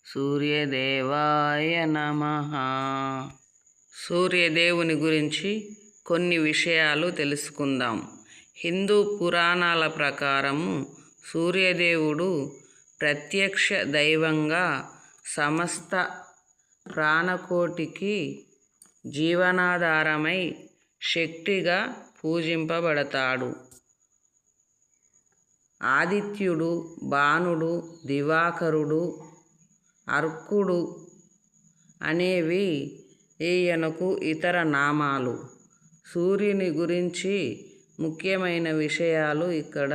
సూర్యదేవాయ నమః. సూర్యదేవుని గురించి కొన్ని విషయాలు తెలుసుకుందాం. హిందూ పురాణాల ప్రకారము సూర్యదేవుడు ప్రత్యక్ష దైవంగా సమస్త ప్రాణకోటికి జీవనాధారమై శక్తిగా పూజింపబడతాడు. ఆదిత్యుడు, భానుడు, దివాకరుడు, అర్కుడు అనేవి ఈయనకు ఇతర నామాలు. సూర్యుని గురించి ముఖ్యమైన విషయాలు ఇక్కడ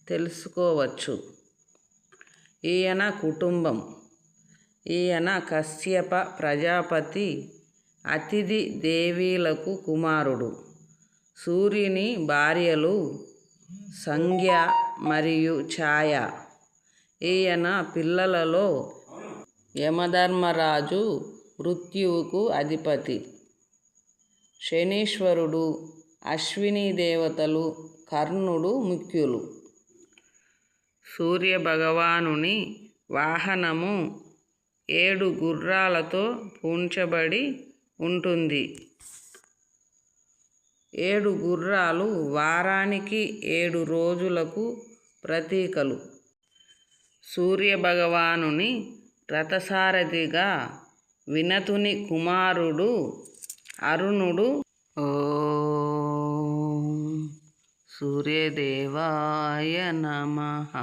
తెలుసుకోవచ్చు. ఈయన కుటుంబం. ఈయన కశ్యప ప్రజాపతి అతిథి దేవీలకు కుమారుడు. సూర్యుని భార్యలు సంధ్య మరియు ఛాయ. ఈయన పిల్లలలో యమధర్మరాజు మృత్యువుకు అధిపతి. శనీశ్వరుడు, అశ్విని దేవతలు, కర్ణుడు ముఖ్యులు. సూర్యభగవానుని వాహనము 7 గుర్రాలతో పూంచబడి ఉంటుంది. 7 గుర్రాలు వారానికి 7 రోజులకు ప్రతీకలు. సూర్యభగవానుని రథసారథిగా వినతుని కుమారుడు అరుణుడు. ఓం సూర్యదేవాయ నమః.